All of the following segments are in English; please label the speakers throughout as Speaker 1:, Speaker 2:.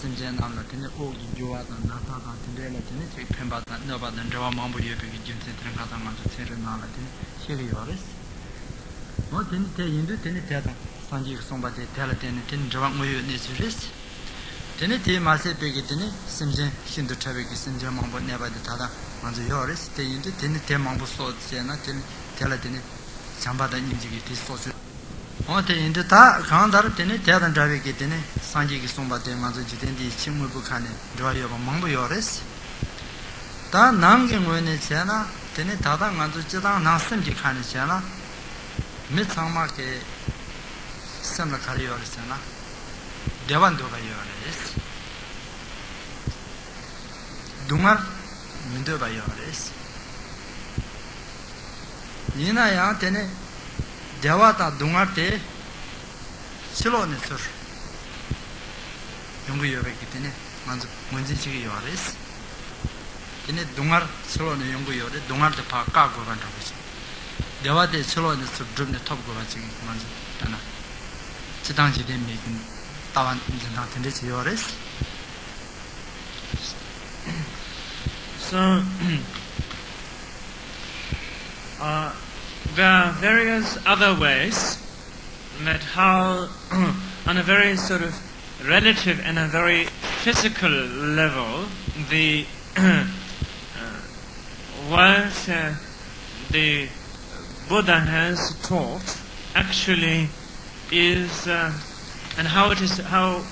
Speaker 1: Simjan Amla, O Yuata, Natata, Tindela, Pembata, Nova, and Java Mambo Yubi, Jim Trankatama, Serenala, Chilioris. What didn't tell you to Tinitata, Sanji somebody tell it in Javamu Nisuris? Tinity Masi Begitini, Simjan, Shindu Traffic, Simjan Mambo, never the Tata, on the Yoris, Tinite Mambo Sort, Siena, tell it in Shangpa Injigiti social. On the Indita, Kandar, Tibetan Traffic, Sanji Somba de Mazujitendi, Chimu Bukani, Joy of Mambo Yoris. Ta Namgin when it's Sena, Tinitata, Mazujitan, Nasim Jikanisiana, Mitsamake, Sandra Carriorisana, Devandoga Yoris, Dumar, Mindoba Yoris. Nina Yatene. Devata Dungarte Silonisur Yungu Yorekitine, Munzichi Yoris. In it Dungar Silon Yungu Yore, Dungar the Parka Govantavis. Devate Silonis to drum the top Govaching Manzana. Chitanji didn't make Tawan in this Yoris.
Speaker 2: So, there are various other ways that how, on a very sort of relative and a very physical level, the what the Buddha has taught actually is, and how it is, how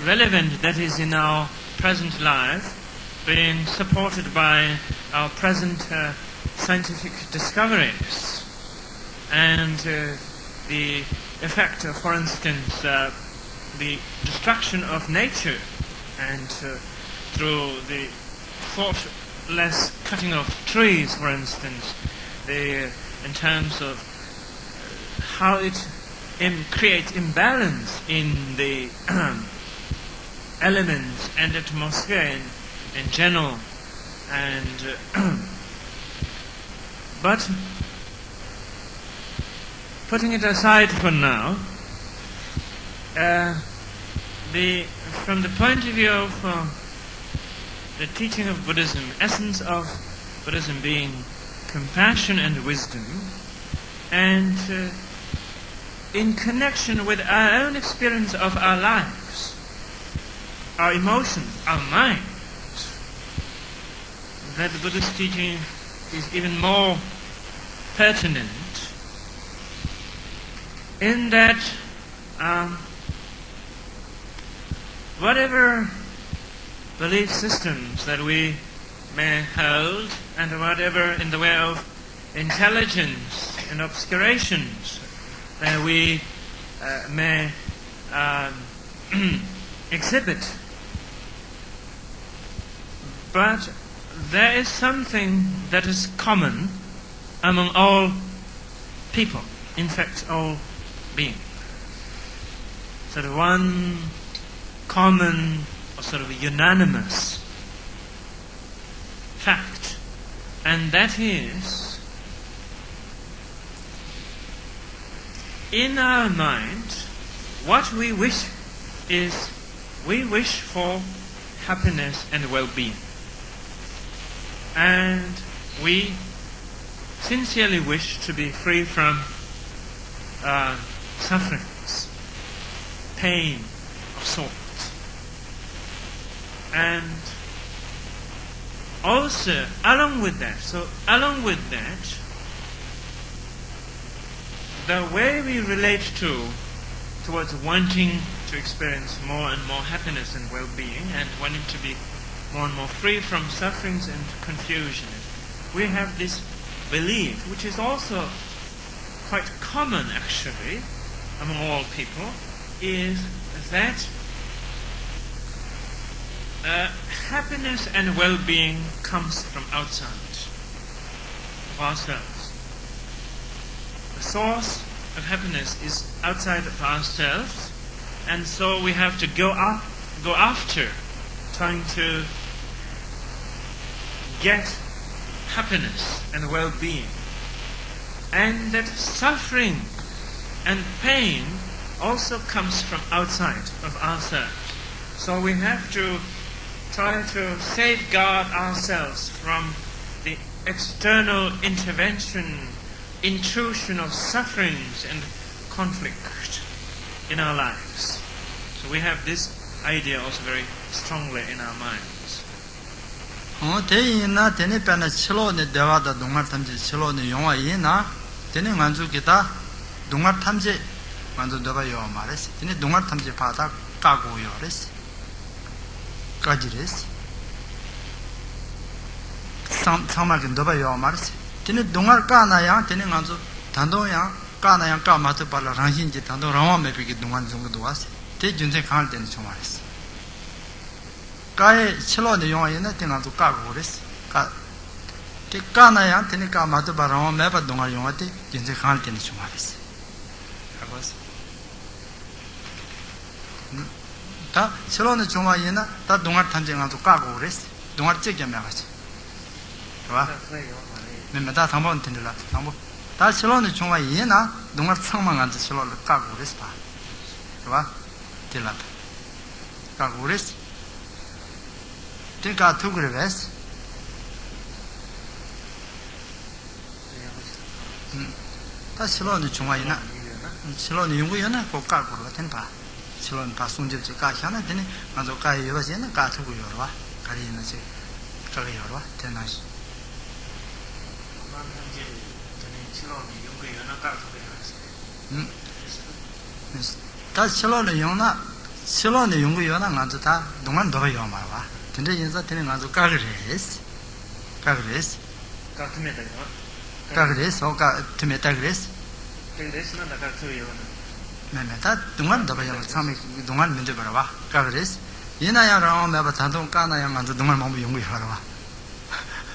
Speaker 2: relevant that is in our present life, being supported by our present scientific discoveries. And the effect of, for instance, the destruction of nature, and through the thoughtless cutting of trees, for instance, in terms of how it creates imbalance in the elements and atmosphere in general, and but putting it aside for now, from the point of view of the teaching of Buddhism, essence of Buddhism being compassion and wisdom, and in connection with our own experience of our lives, our emotions, our mind, that the Buddhist teaching is even more pertinent, in that whatever belief systems that we may hold, and whatever in the way of intelligence and obscurations that we may exhibit, but there is something that is common among all people, in fact all being. Sort of one common or sort of unanimous fact, and that is, in our mind, what we wish is, we wish for happiness and well-being, and we sincerely wish to be free from sufferings, pain of sort. And also, along with that, the way we relate towards wanting to experience more and more happiness and well-being, and wanting to be more and more free from sufferings and confusion, we have this belief, which is also quite common actually among all people, is that happiness and well-being comes from outside of ourselves. The source of happiness is outside of ourselves, and so we have to go after trying to get happiness and well-being. And that suffering and pain also comes from outside of ourselves. So we have to try to safeguard ourselves from the external intervention, intrusion of sufferings and conflict in our lives. So we have this idea also very strongly in our minds.
Speaker 1: 대인나 되네 빼나 실로네 대화다 동말 탐지 실로네 영화 이나 되네 만주 기타 동말 탐지 만주 대화요 말했어. 되네 동말 탐지 바다 까고요 그랬어. 까지랬어. 상마긴 대화요 말했어. 되네 동말 까나야 되네 만주 단도야 까나야 까마트 발라 랑신지 단도 라마 매비기 동안 정도 왔어. 대준세 강할 때는 좀 말했어. 까에 실로네 용화에나 때나도 까고 그랬어. 까나야 되네 까마트 발라 매바 동안 용화때 준세 강할 때는 좀 말했어. 하고서 다 실로네 용화에나 다 동안 탐정한도 까고 그랬어. 동안 찍게 매가지. 봐. 맨다 상번 된들라. 상번 다 실로네 용화에나 동안 상망한테 실로를 까고 그랬어 봐. 봐. tilata kaguris tika tugreves ta silon chungayina silon yunguyana ko kaguru tenpa silon pa sunjil ka hyana deni manzo ka yobasena ka tuguyorwa karina che kagayorwa tenashi 다 실로는 용나 실로는 용구요나 간도 다 동안 더 요 말아. 근데 인자 되는 간도 까그레스. 까그레스.
Speaker 2: 까트메다요.
Speaker 1: 까그레스 오까 트메다 그레스.
Speaker 2: 그레스는 다 까트요나.
Speaker 1: 매매다 동안 더 요. 참이 동안 문제 벌어 봐. 까그레스. 이나야랑 매바 단동 까나야 간도 동안 몸 용구 하러 봐.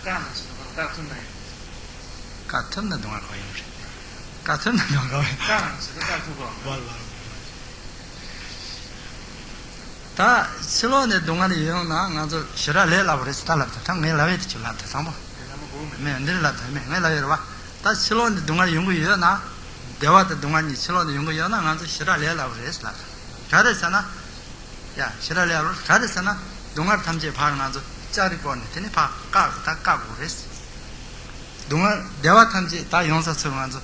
Speaker 2: 까나서 까트네.
Speaker 1: 까트는 동안 거의 없어. 까트는 동안 거의.
Speaker 2: 까나서 까트고.
Speaker 1: 말라. 다 실로네 동안에 영나 나저 시라레라 버스 달라다 당내 라베트 줄라다 상보 네 내려라다 네 라베라 다 실로네 동안에 연구여나 대화의 동안이 실로네 연구여나 나저 시라레라 버스라 가르잖아 야 시라레라 가르잖아 동안 탐지 바르나저 짜리고네 되네 바까다 까고 그랬어 동안 대화 탐지 다 용사처럼 나저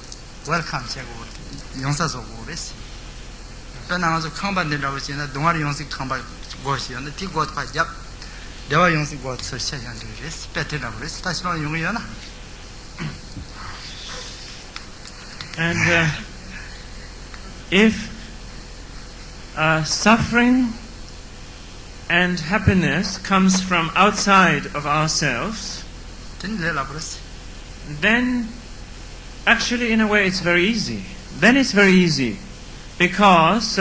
Speaker 1: 웰컴 제고 용사 쏘고 그랬어 나가서 캉반데라고 지나 동아리 용식 캉바 고시였는데 뒤고 파잡 대화 용식 고서 시작한 데스 배트라고 그랬어 다시는 용이야나
Speaker 2: and if suffering and happiness comes from outside of ourselves then actually in a way it's very easy because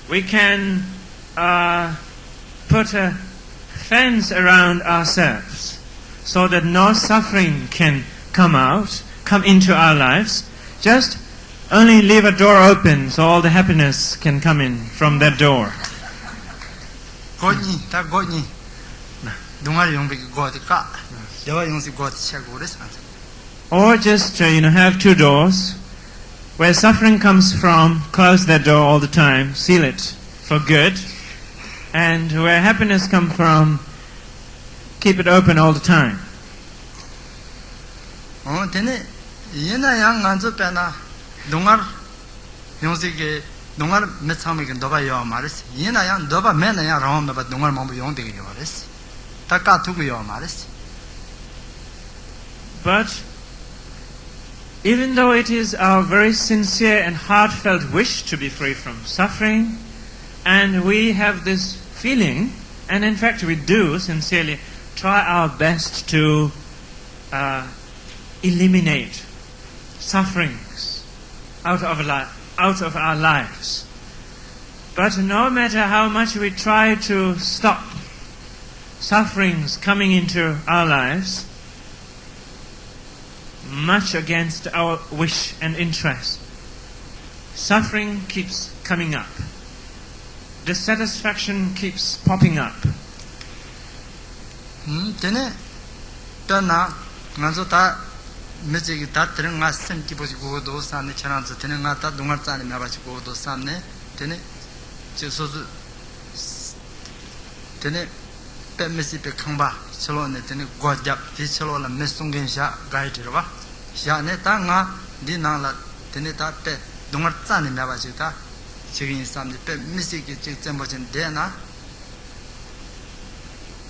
Speaker 2: we can put a fence around ourselves so that no suffering can come into our lives. Just only leave a door open so all the happiness can come in from that door. Or just have two doors. Where suffering comes from, close that door all the time, seal it for good. And where happiness comes from, keep it open all the time. But even though it is our very sincere and heartfelt wish to be free from suffering, and we have this feeling, and in fact we do sincerely try our best to eliminate sufferings out of our lives. But no matter how much we try to stop sufferings coming into our lives, much against our wish and interest, suffering keeps coming up. Dissatisfaction keeps popping up.
Speaker 1: tene pe mesi pe khamba chalo ne tene gojap ti chalo la mesungen sha guide ba sha ne ta nga di na la tene ta pe dongar tsa ne ma ba chi ta chigin sam de pe mesi ki chi tembo chen de na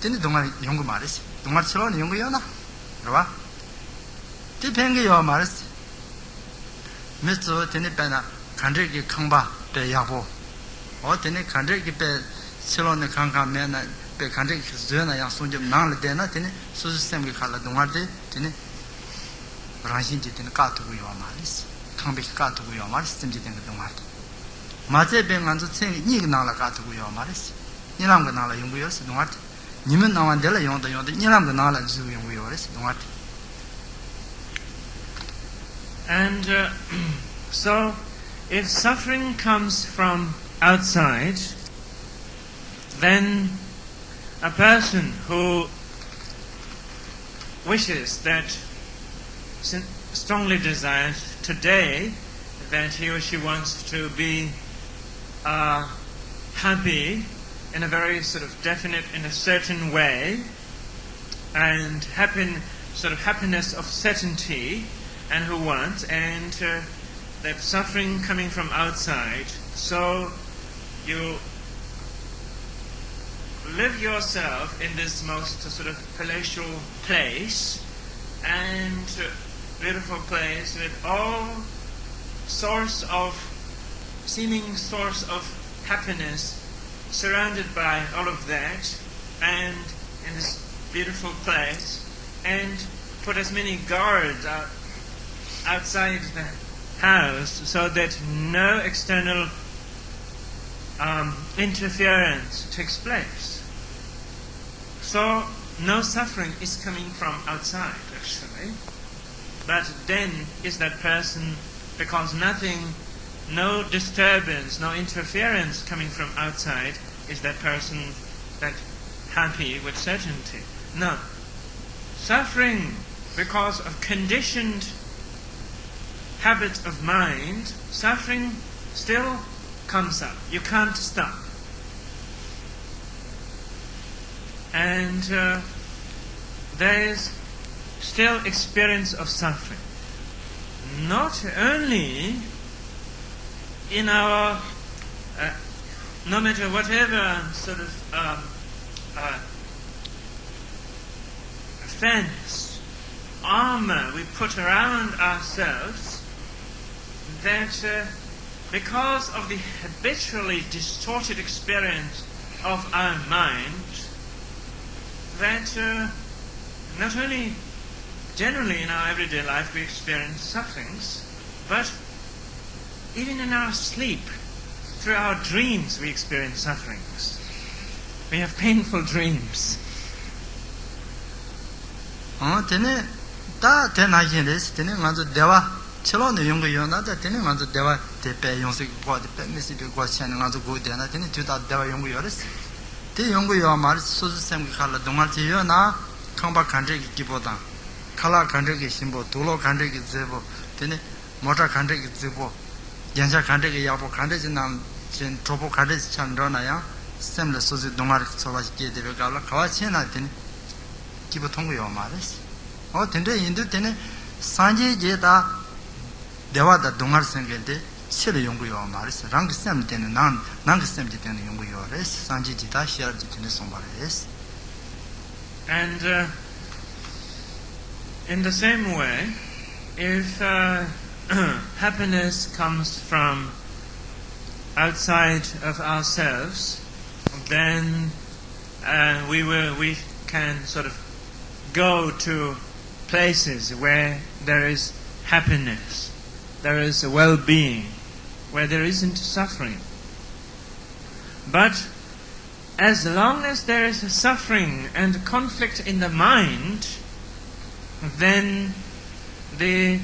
Speaker 1: tene dongar yong ma res dongar chalo ne yong yo na ba ti peng yo ma res meso tene pe na kandre ki khamba pe ya bo o tene kandre ki pe chalo ne khanga me na pe kandre ki zena yang song je nang le de na tene su su sem ki khala dongar de tene rangin ji tene ka tu yo ma res khang be ka tu yo ma res sem ji tene dongar ma je be ngan zu chen ni ge nang la ka tu yo ma res ni lam ge nang la yong bu yo se dongar ni men nang wan de la yong de ni lam ge nang la zu yong bu yo res dongar.
Speaker 2: And so, if suffering comes from outside, then a person who wishes that, strongly desires today that he or she wants to be happy in a very sort of definite, in a certain way, and happiness of certainty, and who wants, and that suffering coming from outside, so you live yourself in this most sort of palatial place, and beautiful place with all seeming source of happiness, surrounded by all of that, and in this beautiful place, and put as many guards outside the house so that no external interference takes place. So no suffering is coming from outside, actually. But then is that person, because no disturbance, no interference coming from outside, is that person that happy with certainty? No. Suffering because of conditioned habit of mind, suffering still comes up. You can't stop. And there is still experience of suffering. Not only in our, no matter whatever sort of fence, armor we put around ourselves, that because of the habitually distorted experience of our mind, that not only generally in our everyday life we experience sufferings, but even in our sleep, through our dreams we experience sufferings. We have painful dreams.
Speaker 1: chilo ne yung yo na da tene nganzo dewa te pe yung se ko de pe mesi de ko chen nganzo go de na tene tu da dewa yung yo res te yung yo ma so so sem khala dongal chi yo na khamba khandre ki boda khala khandre ki simbo dulo khandre ki zebo tene mota khandre ki zebo yanja khandre ki yabo khandre ji nam chen tropo khandre chan ro na ya sem le so so dongal so ba ki de ga la khawa chen na tene ki bo thong yo ma res o tende indu tene sanje je da dewa da dongar sengende chile yongu yo maris rang sem den nang sem ji den yongu yo res sanji ji da shiar ji den sombar res.
Speaker 2: And in the same way, if happiness comes from outside of ourselves, then we can sort of go to places where there is happiness, there is a well-being, where there isn't suffering. But as long as there is a suffering and conflict in the mind, then the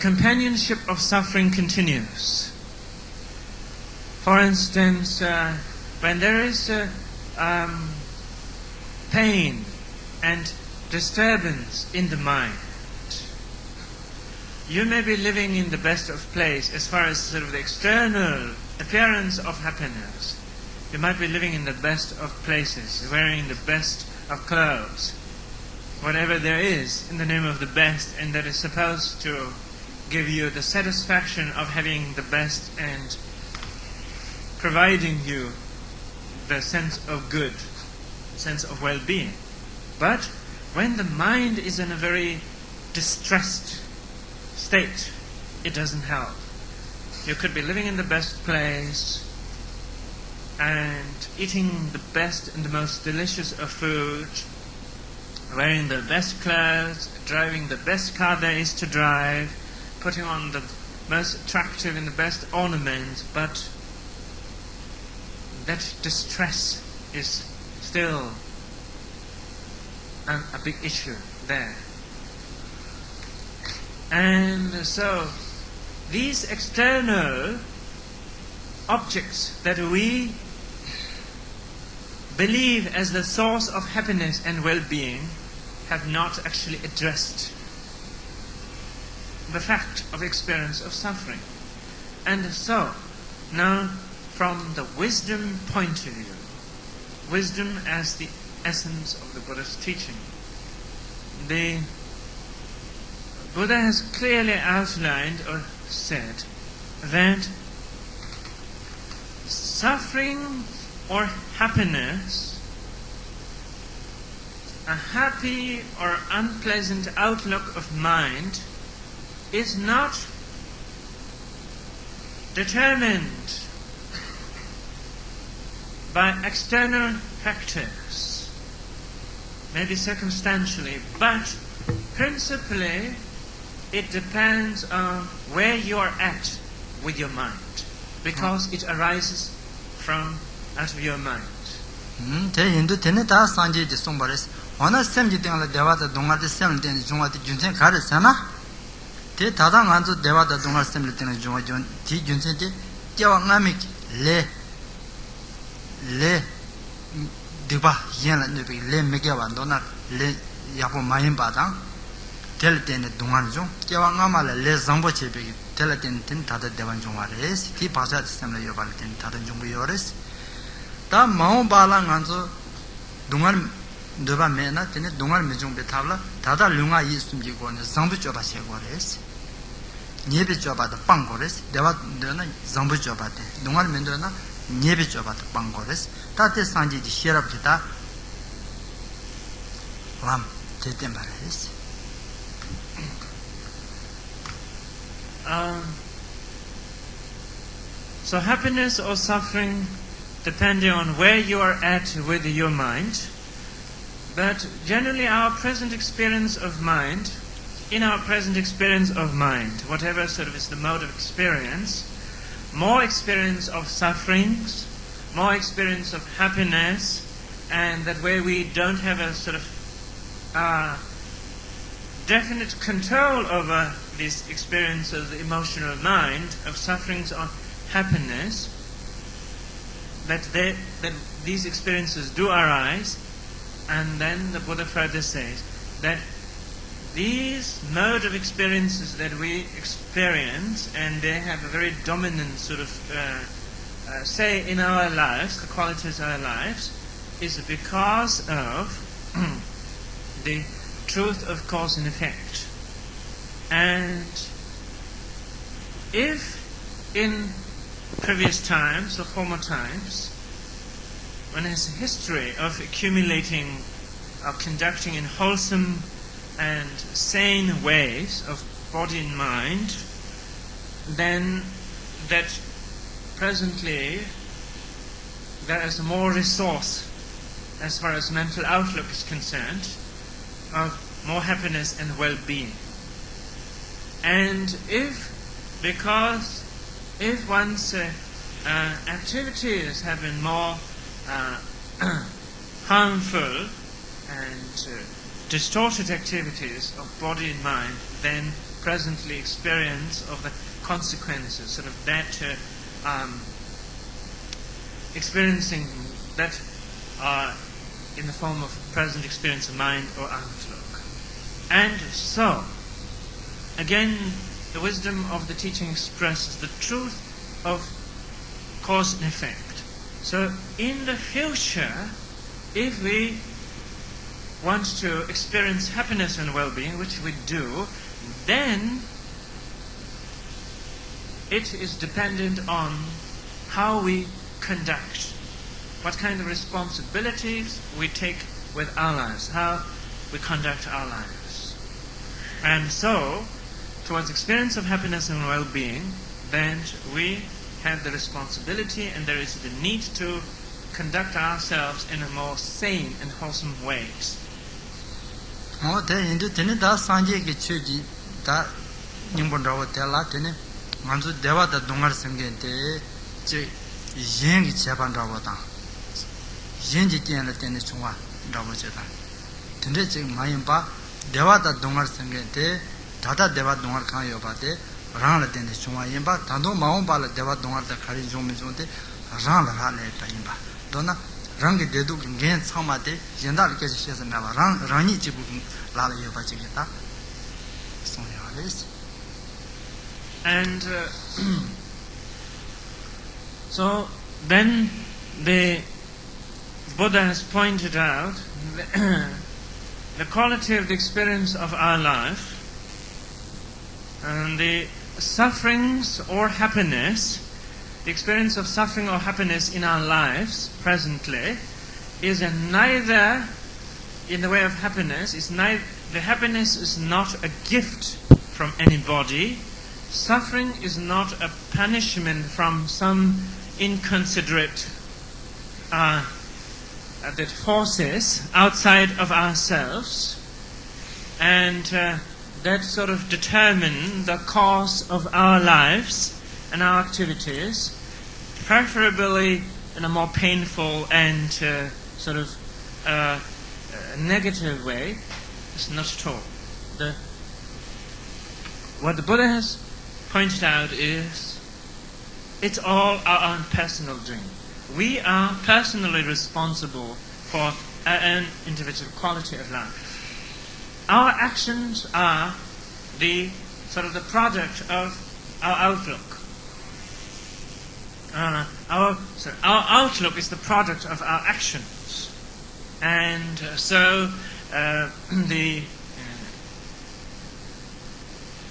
Speaker 2: companionship of suffering continues. For instance, when there is pain and disturbance in the mind, you may be living in the best of place as far as sort of the external appearance of happiness, You might be living in the best of places, wearing the best of clothes, whatever there is in the name of the best, and that is supposed to give you the satisfaction of having the best and providing you the sense of good, sense of well-being. But when the mind is in a very distressed state, it doesn't help. You could be living in the best place and eating the best and the most delicious of food, wearing the best clothes, driving the best car there is to drive, putting on the most attractive and the best ornaments, but that distress is still a big issue there. And so these external objects that we believe as the source of happiness and well-being have not actually addressed the fact of experience of suffering. And so, now from the wisdom point of view, wisdom as the essence of the Buddha's teaching, the Buddha has clearly outlined or said that suffering or happiness, a happy or unpleasant outlook of mind, is not determined by external factors, maybe circumstantially, but principally it depends on where you are at with your mind, because it arises from out of your mind.
Speaker 1: Te hindu tene ta sanje de sombares ona semji tengla devata donga de sem den jungwa de junsen khare sana te tada nganzo devata donga sem de tene jungwa jon ti junsen de jawa ngami le diba yen la ne le mege wa dona le yapo mayin ba dang tel tene donga jong jawa ngama le zambo chebe tel ten tada devan jungwa res ti basa sem le yobal ten tada jungbu yores 다 마음발랑 안서 동안 너가 매나 되네 동안 매종배 탑라 다다 룡아 이숨지고는 상부 줘봐 세고레스 예비 줘봐도 빵고레스 내가 너는 상부 줘봐대 동안 맨도나 예비 줘봐도 빵고레스 다때 상지지 시럽지다 람 제때 말레스
Speaker 2: So happiness or suffering, depending on where you are at with your mind. But generally our present experience of mind, in our present experience of mind, whatever sort of is the mode of experience, more experience of sufferings, more experience of happiness, and that way we don't have a sort of definite control over this experience of the emotional mind, of sufferings or happiness, that these experiences do arise. And then the Buddha further says that these mode of experiences that we experience, and they have a very dominant sort of say in our lives, the qualities of our lives, is because of the truth of cause and effect. And if in previous times or former times, one has a history of accumulating or conducting in wholesome and sane ways of body and mind, then that presently there is more resource as far as mental outlook is concerned, of more happiness and well-being. And if one's activities have been more harmful and distorted activities of body and mind, then presently experience of the consequences, sort of that experiencing that in the form of present experience of mind or outlook. And so, again, the wisdom of the teaching expresses the truth of cause and effect. So in the future, if we want to experience happiness and well-being, which we do, then it is dependent on how we conduct, what kind of responsibilities we take with our lives, how we conduct our lives. And so, towards experience of happiness and well-being, then we have the responsibility and there is the need to conduct ourselves in a more sane and wholesome ways.
Speaker 1: manzu dewa da dungar senge de je yin gi cheban rawa da yin ji tian la ten chungwa rawa je da tende je mayin ba dewa da dungar senge de dada dewa dungar kan yo ba de rang la ten chungwa yin ba dando maung ba la dewa dungar da khari jong me jong de rang la ha le ta yin ba dona rang ge de du gen chama de yin da ke she se na ba rang ni ji bu la la yo ba ji ge da song ya le.
Speaker 2: And so then the Buddha has pointed out the quality of the experience of our life and the sufferings or happiness, the experience of suffering or happiness in our lives presently is neither, in the way of happiness, the happiness is not a gift from anybody. Suffering is not a punishment from some inconsiderate that forces outside of ourselves, and that sort of determine the course of our lives and our activities, preferably in a more painful and sort of negative way. It's not at all. What the Buddha has pointed out is it's all our own personal doing. We are personally responsible for our own individual quality of life. Our actions are the sort of the product of our outlook. Our outlook is the product of our actions, and so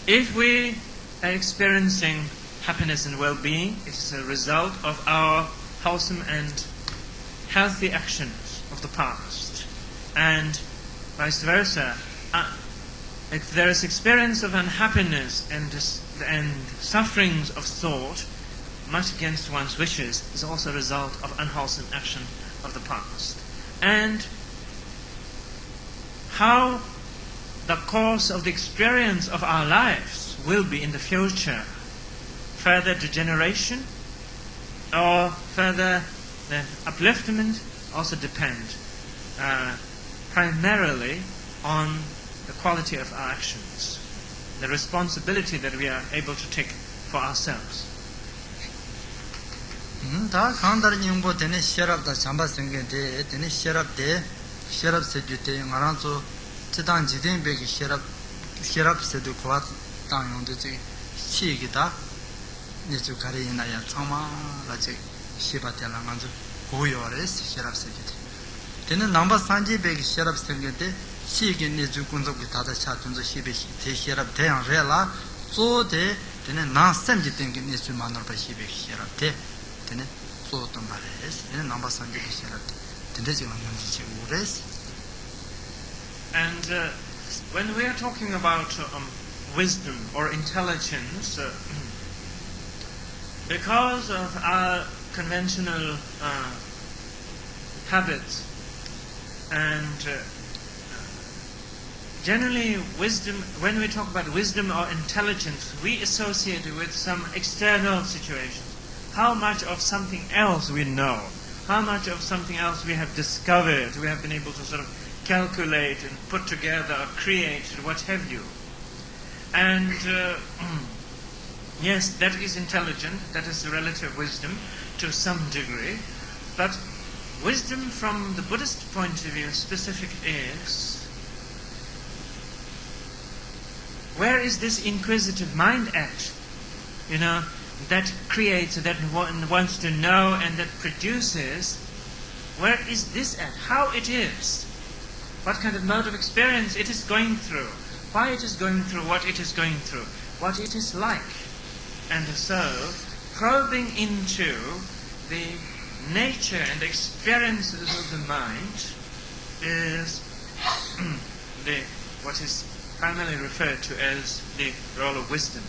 Speaker 2: if we are experiencing happiness and well-being, it is a result of our wholesome and healthy actions of the past. And vice versa, if there is experience of unhappiness and sufferings of thought, much against one's wishes, is also a result of unwholesome action of the past. And how the course of the experience of our lives will be in the future, further degeneration or further upliftment, also depend primarily on the quality of our actions, the responsibility that we are able to take for ourselves.
Speaker 1: 다 간다르 닝보 되네 셔랍다 잠바 생게데 되네 셔랍데 셔랍 세주테 ngaranzo 지단 지된 베기 셔랍 세도 고아 땅용데 지 시기다 니주 가리나야 참마라지 시바텔라 간zo 고요레스 셔랍 세주테 되네 남바 산지 베기 셔랍 생게데 시기 니주 군족기 다다 차준zo 시베시 대 셔랍 대양 레라 조데 되네 나셈지 땡기 니주 만나르 시베 셔랍데 되네 소었던 말이에요. 얘는 남바 산지기 시작할 때 지금 남지지 오래스.
Speaker 2: And when we are talking about wisdom or intelligence, because of our conventional habits and generally wisdom, when we talk about wisdom or intelligence, we associate it with some external situation. How much of something else we know, how much of something else we have discovered, we have been able to sort of calculate and put together, or create, what have you. And yes, that is intelligent, that is relative wisdom to some degree, but wisdom from the Buddhist point of view specific is, where is this inquisitive mind at? You know, that creates, that one wants to know, and that produces, where is this at? How it is? What kind of mode of experience it is going through? Why it is going through what it is going through? What it is like? And so, probing into the nature and experiences of the mind is what is primarily referred to as the role of wisdom.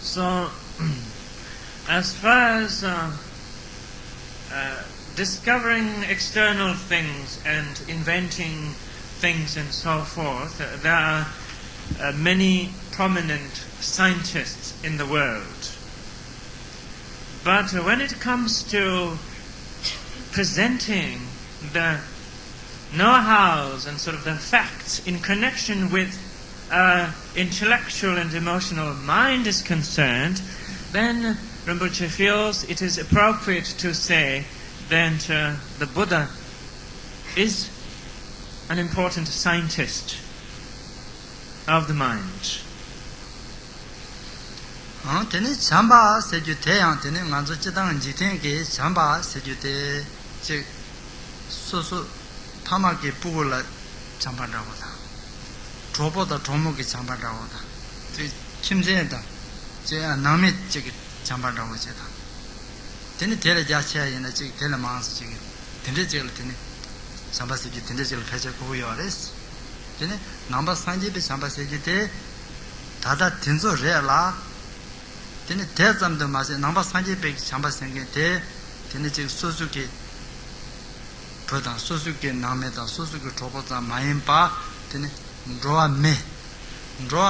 Speaker 2: So, as far as discovering external things and inventing things and so forth, there are many prominent scientists in the world. But when it comes to presenting the know-hows and sort of the facts in connection with intellectual and emotional mind is concerned, then Rinpoche feels it is appropriate to say that the Buddha is an important scientist of the mind.
Speaker 1: Tene Shangpa seju te yang tene nganzo chidang jiten ke Shangpa seju te che soso tama ke pugula Shangpa rawa da dropo da dromo ke Shangpa rawa da che chimse da che nami che ke Shangpa rawa che da tene tele ja che yana che tele maansu che tene che tene Shangpa seju tene che pecha kubu yores tene namba sanje pe Shangpa seju te dada tenzo re la tene 대zam도 마세 남바 산지백 잠바 생게 대 tene 즉 소수기 보다 소수기 남에다 소수기 조보자 마인바 tene 로아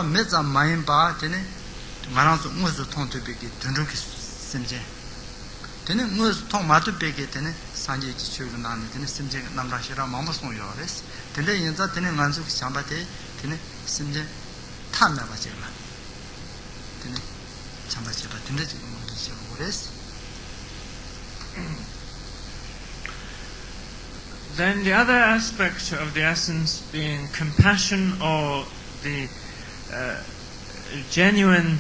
Speaker 1: 메자 마인바 tene 말아서 무슨 통투백이 든룩이 심제 tene 무슨 통 마투백이 tene 산지 지출고 나는 tene 심제 남라시라 마음송 요레스 tene 인자 tene 만수 잠바데 tene 심제 탐나바 제가 tene
Speaker 2: Then the other aspect of the essence being compassion or the genuine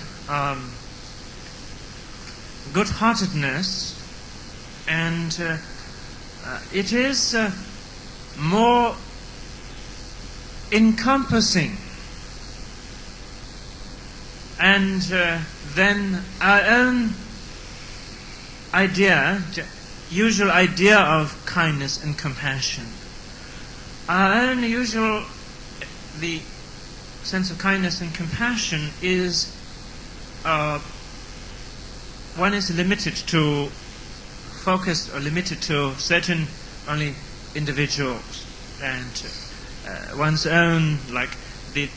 Speaker 2: good-heartedness, and it is more encompassing and then our own idea, usual idea of kindness and compassion. Our own usual, the sense of kindness and compassion is, one is limited to, focused or limited to certain only individuals, and one's own, like the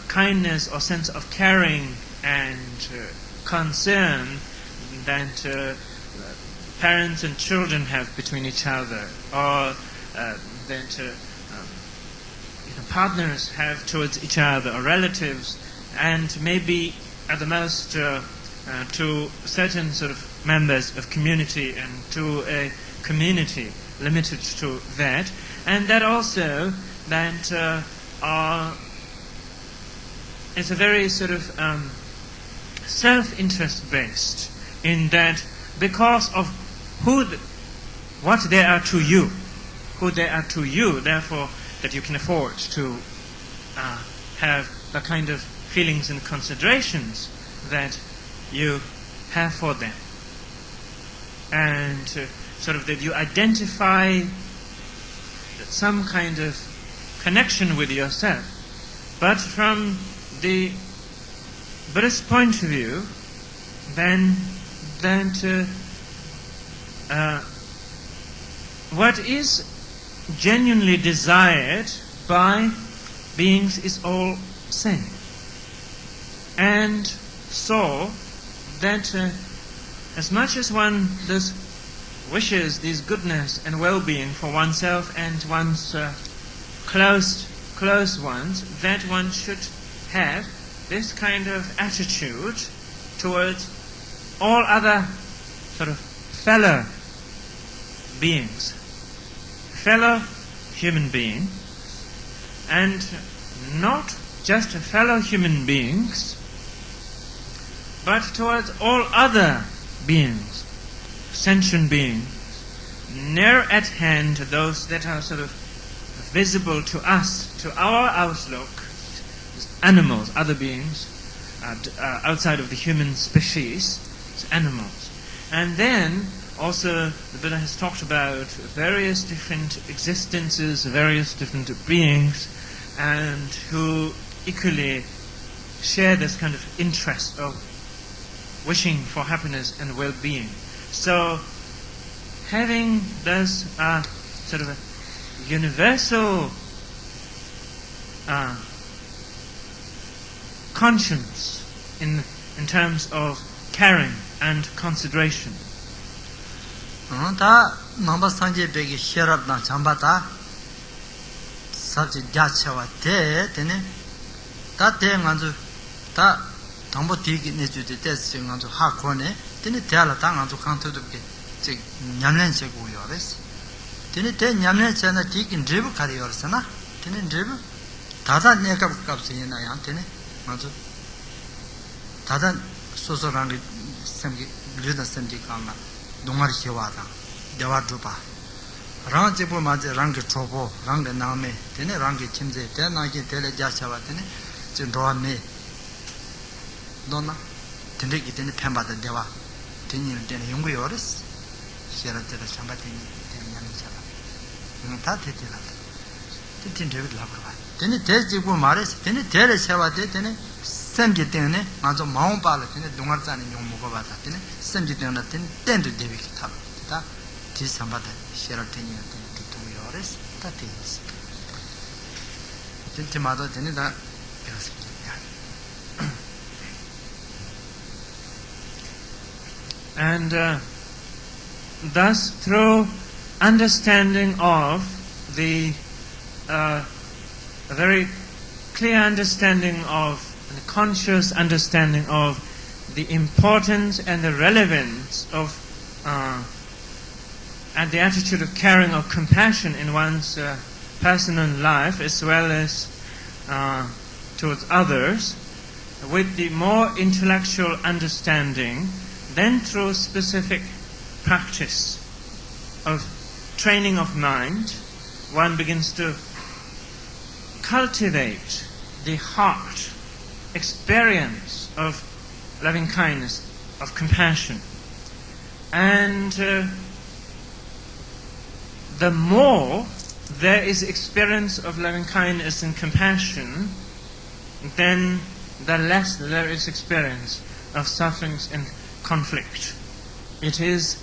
Speaker 2: kindness or sense of caring and concern that parents and children have between each other, or that partners have towards each other, or relatives, and maybe at the most to certain sort of members of community and to a community limited to that, and that also that it's a very sort of self-interest based, in that because of what they are to you, therefore that you can afford to have the kind of feelings and considerations that you have for them, and sort of that you identify some kind of connection with yourself. But from the Buddhist point of view, then that what is genuinely desired by beings is all same. And so that as much as one does wishes these goodness and well-being for oneself and one's close ones, that one should have this kind of attitude towards all other sort of fellow beings, fellow human being, and not just fellow human beings, but towards all other beings, sentient beings, near at hand, those that are sort of visible to us, to our outlook, animals, other beings, outside of the human species, animals. And then also the Buddha has talked about various different existences, various different beings, and who equally share this kind of interest of wishing for happiness and well-being. So having thus sort of a universal conscience in terms of caring and consideration.
Speaker 1: 다 넘버 상제 베기 셔럽나 잠바다 사지 자체와 되네 다 대응한주 다 담보 뒤기 내주대 대승한주 하코네 되네 대알아 당한주 칸토도게 즉 냠nen세고요레스 되네 대 냠nen세나 뒤긴 드리브 카리요르스나 되네 드리브 다다 내가 값이나 양테네 맞아 다다 소소랑게 샘기 르다 샘기 강나 동아리 시와다 대화주바 랑제보 맞아 랑게 초보 랑게 나메 되네 랑게 침제 대나게 대레 자샤와 되네 진도아메 너나 된대기 되네 팬바다 대화 되니는 되네 연구요레스 시라테라 참바테니 되냐는 사람 다 되지라 되진 되게 라브라 되네 대지고 말해서 되네 대레 세와데 되네 샘지 때문에 맞아 마음 발을 되네 동아르자는 용 먹어봤다 되네 샘지 때문에 되네 땐도 되게 탑다 지삼바다 시라테니는 되네 도요레스 다 되지 진짜마다 되네 다 배웠습니다.
Speaker 2: And thus, through understanding of the a very clear understanding of, and a conscious understanding of the importance and the relevance of and the attitude of caring or compassion in one's personal life as well as towards others, with the more intellectual understanding, then through specific practice of training of mind, one begins to cultivate the heart experience of loving kindness, of compassion. And the more there is experience of loving kindness and compassion, then the less there is experience of sufferings and conflict. It is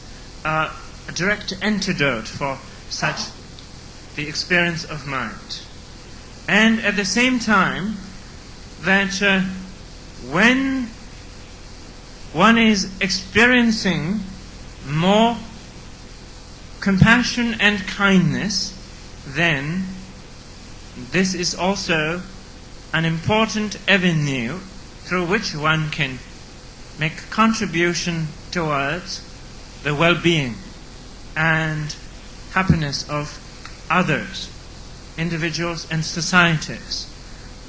Speaker 2: a direct antidote for such the experience of mind. And at the same time, that when one is experiencing more compassion and kindness, then this is also an important avenue through which one can make contribution towards the well-being and happiness of others, individuals and societies.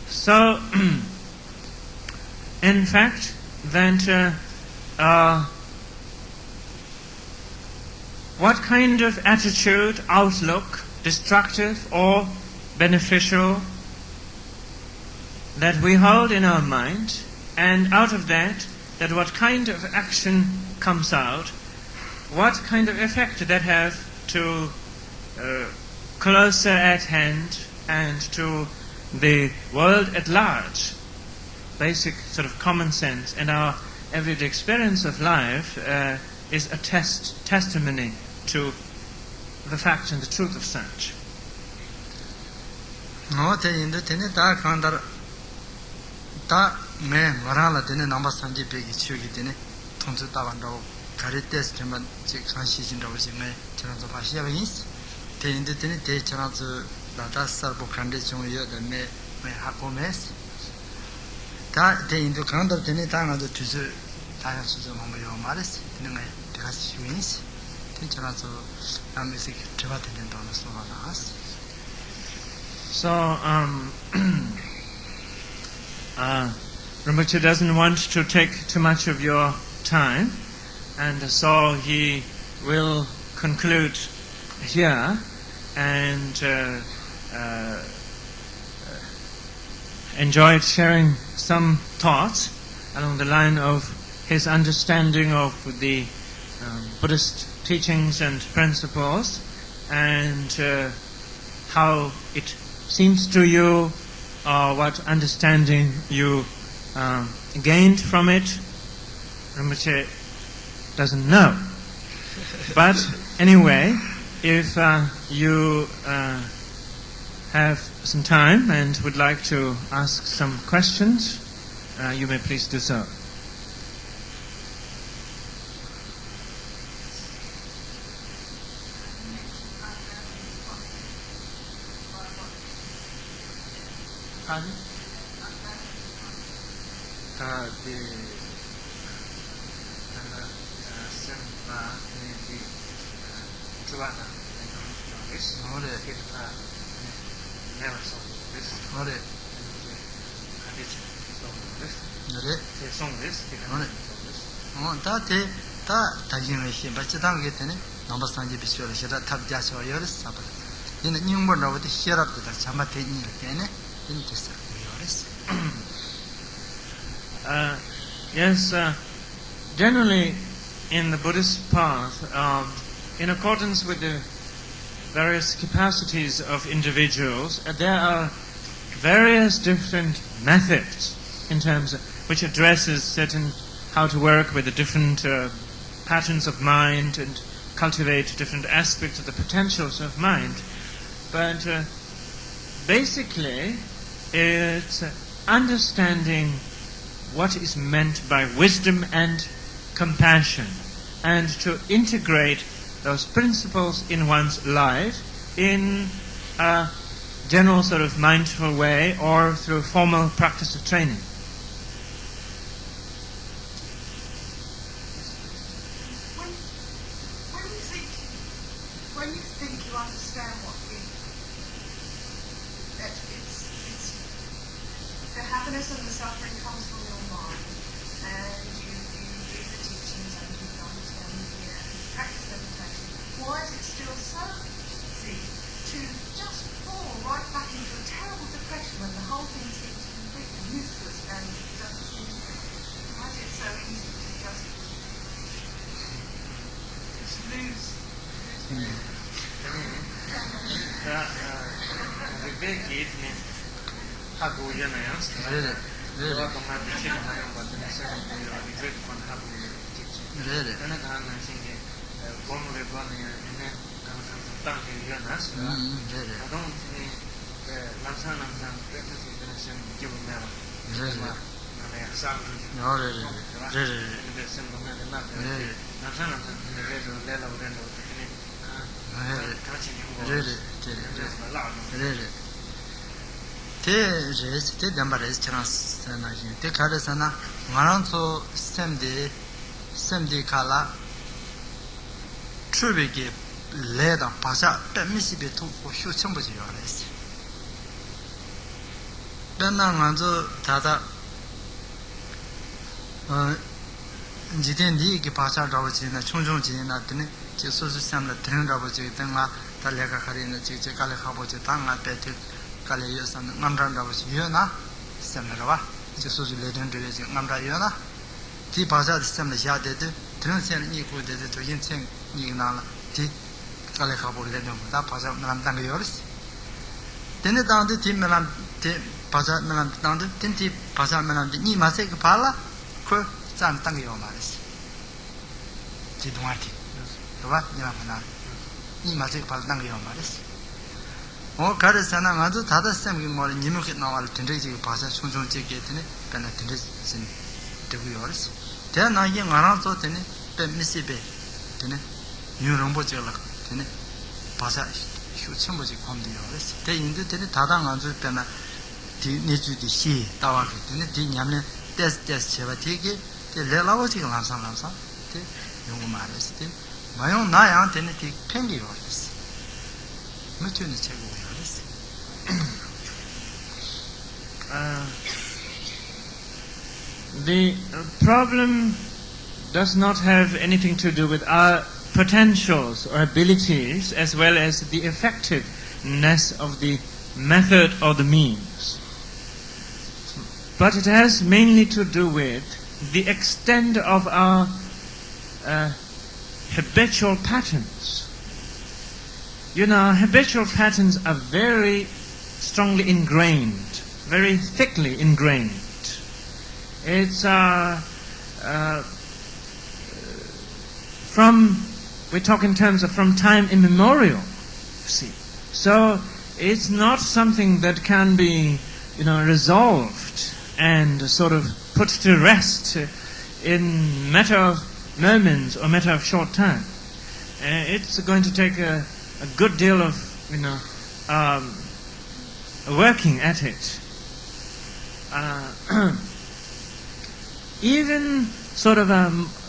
Speaker 2: So, in fact, that what kind of attitude, outlook, destructive or beneficial, that we hold in our mind, and out of that what kind of action comes out, what kind of effect that have to closer at hand and to the world at large. Basic sort of common sense and our everyday experience of life is a testimony to the fact and the truth of such.
Speaker 1: No, te in the Teneta Kandar Ta me Marala Dene Namba Sanji Big Chugitine, Tonsu Tavando, Carites German Kanshi in Rossi me, Chans of Ashiavins, te in the Tenete Chans Data Sarbo Candation Yo, the me Hapomes. Ta te in the Kandar Tenetana the Tuzu Taya Susan Homo Maris, Teneme, because wins.
Speaker 2: So, Rinpoche doesn't want to take too much of your time, and so he will conclude here and enjoyed sharing some thoughts along the line of his understanding of the Buddhist teachings and principles, and how it seems to you, or what understanding you gained from it. Rinpoche doesn't know. But anyway, if you have some time and would like to ask some questions, you may please do so. Yes, generally in the Buddhist path, in accordance with the various capacities of individuals, there are various different methods in terms of which addresses certain how to work with the different patterns of mind and cultivate different aspects of the potentials of mind. But basically, it's understanding what is meant by wisdom and compassion, and to integrate those principles in one's life in a general sort of mindful way or through formal practice of training.
Speaker 3: When you think you understand what it's the happiness and the suffering comes from your mind, and you read the teachings and you understand and you practice meditation. Why is it still so easy to just fall right back into a terrible depression when the whole thing seems completely useless and doesn't seem to be? Why is it so easy to just lose?
Speaker 1: te dambares chans na jin te kare sana ngaran so semde kala chubege le da pasha temisi be to ko shu chembo ji yo les dan na nganzo dada jiden di ki pasha dawo ji na chongjong ji na tene je so so sam la tren dawo ji tanga ta le ka khari na ji je kale khabo ji tanga pe te kale yo san ngamran dawo ji yo na sam la ba je so so le den de ji ngamra yo na ti pasha de sam la ya de de tren sen ni ko de de to yin chen ni na la ti kale khabo le no da pasha nam dang yo ris tene dang de ti melam te pasha melam dang de tin ti pasha melam de ni ma se ka pala ko zan dang yo ma ris ji dong ti to ba ni ma na 이 맞게 발당 거 말이지 가르잖아 아주 다다 쌤이 뭐 니무게 나와를 된대지 봐서 총총 찍게 되네 변나 된대지 되고요 그래서 대나 이게 알아서 되네 미시베 되네 유롱보지라 되네 봐서 휴천보지 관대요 그래서 대인도 되네 다당 아주 변나 니주디 시 따와게 되네 뒤냠네 테스트 제가 되게 레라고지가 항상 대 용어 말했을 때 마용 나양 되네 뒤 팽기요 그래서 무튼이 최고
Speaker 2: The problem does not have anything to do with our potentials or abilities as well as the effectiveness of the method or the means. But it has mainly to do with the extent of our habitual patterns. You know, habitual patterns are very strongly ingrained, very thickly ingrained. It's we talk in terms of from time immemorial, you see. So it's not something that can be, resolved and sort of put to rest in matter of moments or matter of short time. It's going to take a good deal of, working at it. Even sort of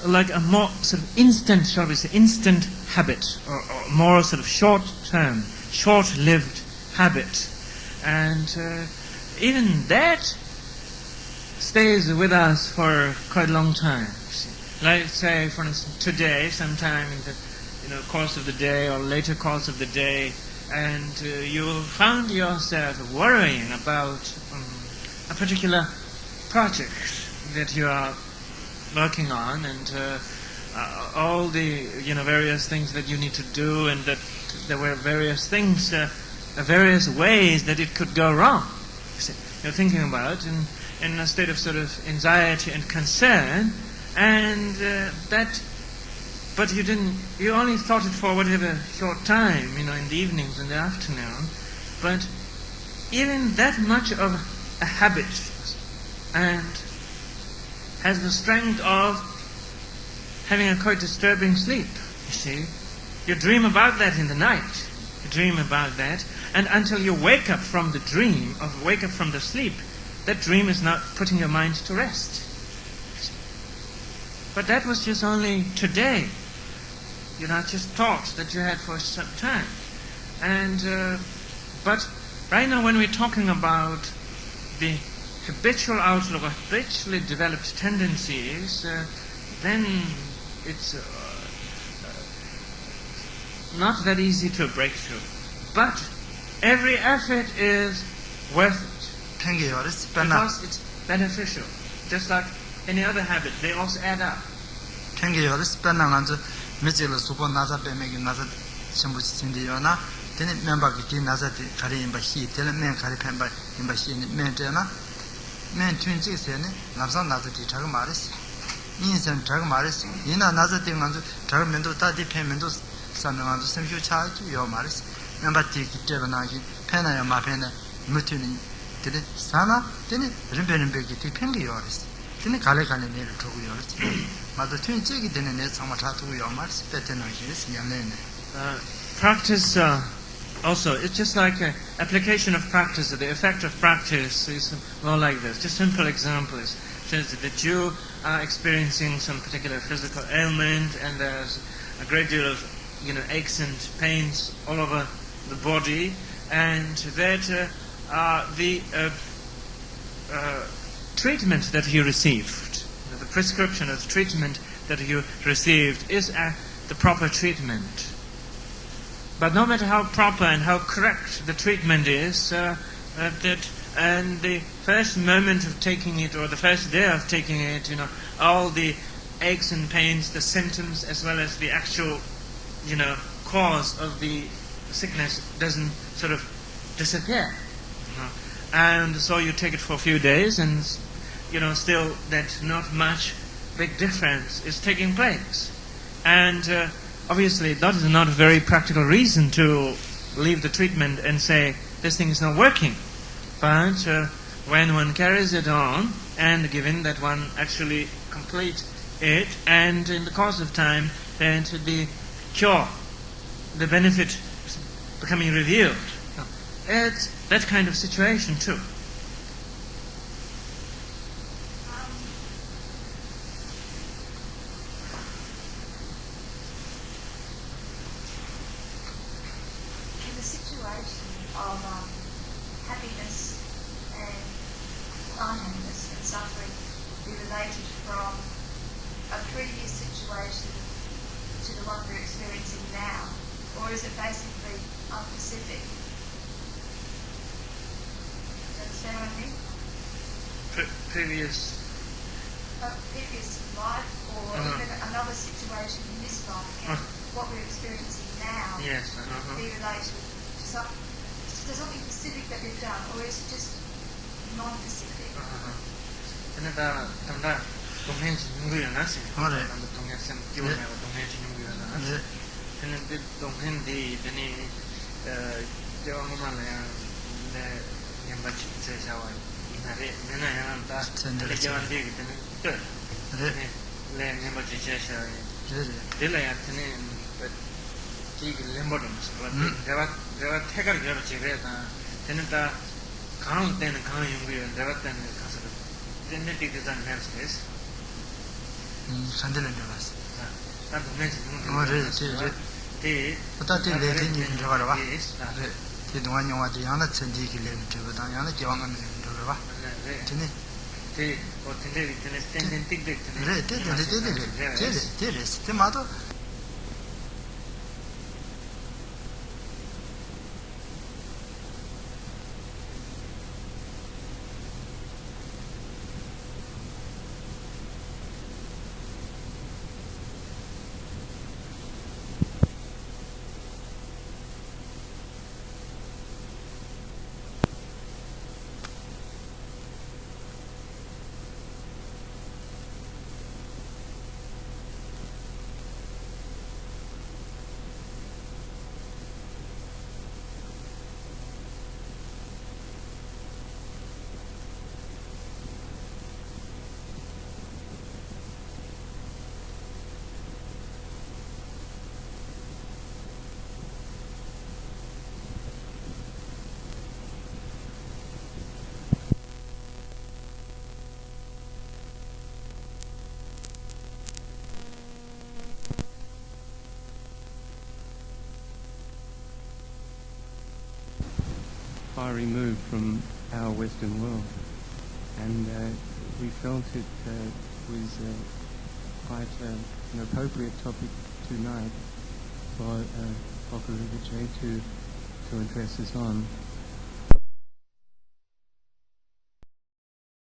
Speaker 2: like a more sort of instant, shall we say, instant habit, or more sort of short-term, short-lived habit. And even that stays with us for quite a long time. Like, say, for instance, today, sometime in the course of the day or later course of the day, and you found yourself worrying about a particular project that you are working on, and all the various things that you need to do, and that there were various things, various ways that it could go wrong. You're thinking about in a state of sort of anxiety and concern, and but you only thought it for whatever short time, in the evenings and the afternoon. But even that much of a habit, and has the strength of having a quite disturbing sleep, you see. You dream about that in the night. You dream about that, and until you wake up from the dream, or wake up from the sleep, that dream is not putting your mind to rest. But that was just only today. Just thoughts that you had for some time. And but right now, when we're talking about the habitual outlook or habitually developed tendencies, then it's not that easy to break through. But every effort is worth it. Because it's beneficial. Just like any other habit, they also add up.
Speaker 1: 미지를 수고 나자 빼매기 나자 전부 진디요나 되는 멤버기 나자디 가리 임바시 되는 멤 가리 펜바 임바시 멘테나 멘 튠지세네 남산 나자디 작은 말이스 인생 작은 말이스 이나 나자디 간주 작은 면도 다디 펜면도 산나간주 sem휴 차지요 말이스 멤버티 기때나기 펜나야 마펜나 무트니 되는 사나 되는 림베림베기 티 펜리요리스 되는 갈래갈래 내를 두고요
Speaker 2: Practice also, it's just like an application of practice. The effect of practice is more like this. Just simple example is that you are experiencing some particular physical ailment, and there's a great deal of aches and pains all over the body, and that the treatment that you received, the prescription of the treatment that you received is the proper treatment. But no matter how proper and how correct the treatment is, that and the first moment of taking it or the first day of taking it, all the aches and pains, the symptoms as well as the actual, cause of the sickness doesn't sort of disappear. And so you take it for a few days and still that not much big difference is taking place. And obviously that is not a very practical reason to leave the treatment and say this thing is not working. But when one carries it on, and given that one actually completes it, and in the course of time, then the cure, the benefit is becoming revealed. It's that kind of situation too.
Speaker 3: In the situation of happiness and unhappiness and suffering be related from a previous situation to the one we're experiencing now, or is it basically unspecific? Do you understand what I mean?
Speaker 2: Previous
Speaker 3: life, or even another situation in this life, and what we're experiencing now
Speaker 2: yes,
Speaker 3: be related to something specific that we've done, or is it just non-specific?
Speaker 4: Far removed from our Western world, and we felt it was quite an appropriate topic tonight for Bokar Rinpoche to address us on.